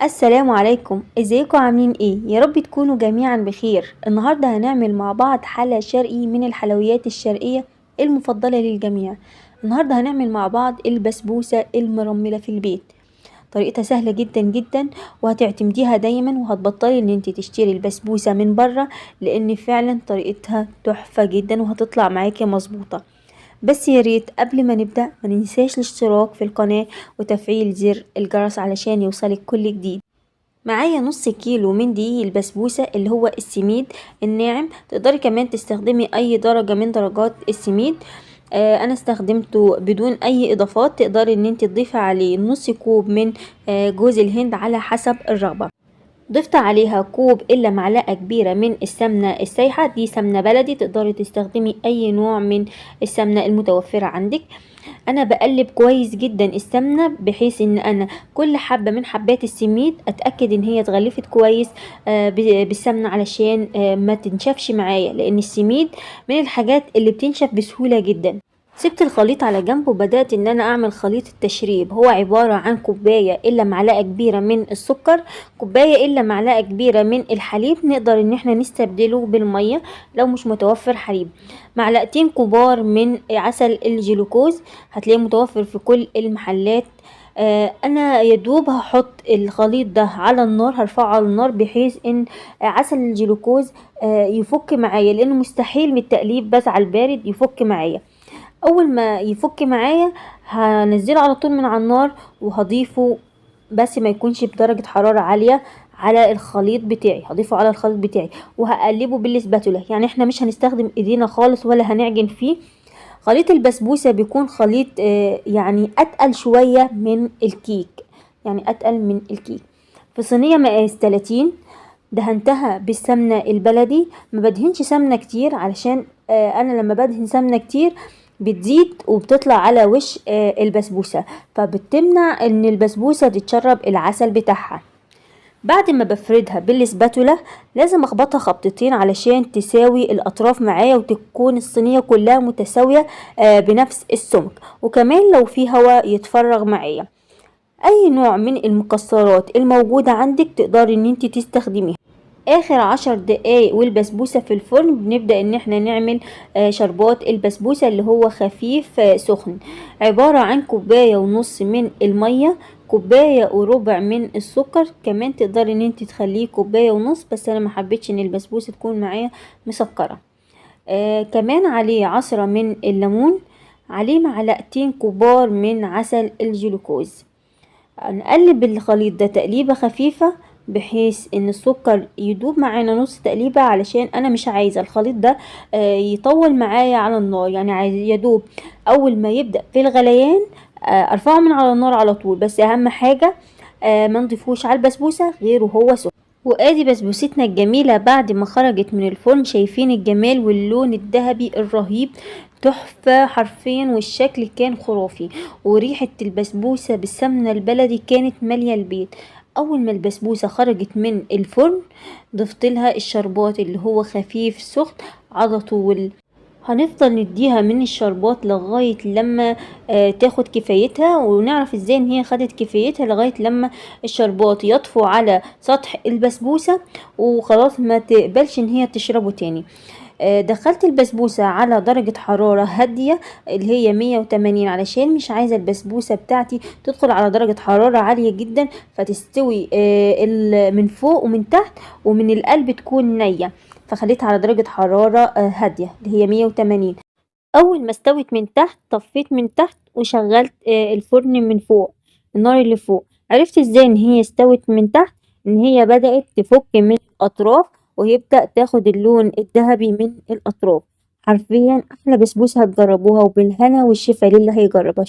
السلام عليكم، ازيكم عاملين ايه؟ يا رب تكونوا جميعا بخير. النهارده هنعمل مع بعض حلا شرقي من الحلويات الشرقية المفضلة للجميع. النهارده هنعمل مع بعض البسبوسة المرملة في البيت. طريقتها سهلة جدا جدا، وهتعتمديها دايما، وهتبطلي ان انت تشتري البسبوسة من بره، لان فعلا طريقتها تحفة جدا وهتطلع معاكي مظبوطة. بس يا ريت قبل ما نبدأ ما ننساش الاشتراك في القناة وتفعيل زر الجرس علشان يوصلك كل جديد. معايا نص كيلو من دقيق البسبوسة اللي هو السميد الناعم. تقدري كمان تستخدمي اي درجة من درجات السميد. انا استخدمته بدون اي اضافات. تقدري ان انت تضيفي عليه نص كوب من جوز الهند على حسب الرغبة. ضفت عليها كوب الا معلقة كبيرة من السمنة السايحة، دي سمنة بلدي. تقدري تستخدمي اي نوع من السمنة المتوفرة عندك. انا بقلب كويس جدا السمنة، بحيث ان انا كل حبة من حبات السميد اتأكد ان هي اتغلفت كويس بالسمنة، علشان ما تنشفش معايا، لان السميد من الحاجات اللي بتنشف بسهولة جدا. سبت الخليط على جنب وبدأت ان انا اعمل خليط التشريب. هو عبارة عن كوباية الا معلقة كبيرة من السكر، كوباية الا معلقة كبيرة من الحليب. نقدر ان احنا نستبدله بالمية لو مش متوفر حليب. معلقتين كبار من عسل الجلوكوز، هتلاقيه متوفر في كل المحلات. انا يدوب هحط الخليط ده على النار، هرفعه على النار بحيث ان عسل الجلوكوز يفك معايا، لانه مستحيل من التقليب بس على البارد يفك معايا. اول ما يفك معايا هنزله على طول من على النار، وهضيفه بس ما يكونش بدرجة حرارة عالية على الخليط بتاعي. هضيفه على الخليط بتاعي وهقلبه بالسباتولا، يعني احنا مش هنستخدم ايدينا خالص ولا هنعجن فيه. خليط البسبوسة بيكون خليط يعني اتقل شوية من الكيك، يعني اتقل من الكيك. في صينية مقاس 30 دهنتها بالسمنة البلدي. ما بدهنش سمنة كتير، علشان انا لما بدهن سمنة كتير بتزيد وبتطلع على وش البسبوسة، فبتمنع ان البسبوسة تتشرب العسل بتاعها. بعد ما بفردها بالسباتولا لازم اخبطها خبطتين علشان تساوي الاطراف معايا، وتكون الصينية كلها متساوية بنفس السمك، وكمان لو في هواء يتفرغ معايا. اي نوع من المكسرات الموجودة عندك تقدري ان انت تستخدميها. اخر 10 دقايق والبسبوسة في الفرن بنبدأ ان احنا نعمل شربات البسبوسة اللي هو خفيف سخن. عبارة عن كوباية ونص من المية، كوباية وربع من السكر. كمان تقدري ان انت تخليه كوباية ونص، بس انا ما حبيتش ان البسبوسة تكون معايا مسكرة. كمان عليه عصرة من الليمون، عليه معلقتين كبار من عسل الجلوكوز. نقلب الخليط ده تقليبة خفيفة بحيث ان السكر يدوب معانا نص تقليبة، علشان انا مش عايزة الخليط ده يطول معايا على النار. يعني عايز يدوب اول ما يبدأ في الغليان ارفعه من على النار على طول. بس اهم حاجة ما نضيفوش على البسبوسة غير وهو سخن. وادي بسبوستنا الجميلة بعد ما خرجت من الفرن. شايفين الجمال واللون الذهبي الرهيب، تحفة حرفيا، والشكل كان خرافي. وريحة البسبوسة بالسمنة البلدي كانت مالية البيت. اول ما البسبوسة خرجت من الفرن ضفت لها الشربات اللي هو خفيف سخن على طول. هنفضل نديها من الشربات لغاية لما تاخد كفايتها. ونعرف ازاي ان هي خدت كفايتها لغاية لما الشربات يطفو على سطح البسبوسة وخلاص ما تقبلش ان هي تشربه تاني. دخلت البسبوسة على درجة حرارة هادية اللي هي 180، علشان مش عايزة البسبوسة بتاعتي تدخل على درجة حرارة عالية جدا فتستوي من فوق ومن تحت ومن القلب تكون نية. فخليتها على درجة حرارة هادية اللي هي 180. اول ما استوت من تحت طفيت من تحت وشغلت الفرن من فوق، النار اللي فوق. عرفت ازاي ان هي استوت من تحت؟ ان هي بدأت تفك من الاطراف ويبدأ تاخد اللون الذهبي من الاطراف. حرفيا احلى بسبوسة هتجربوها، وبالهنا والشفا للي هيجربها.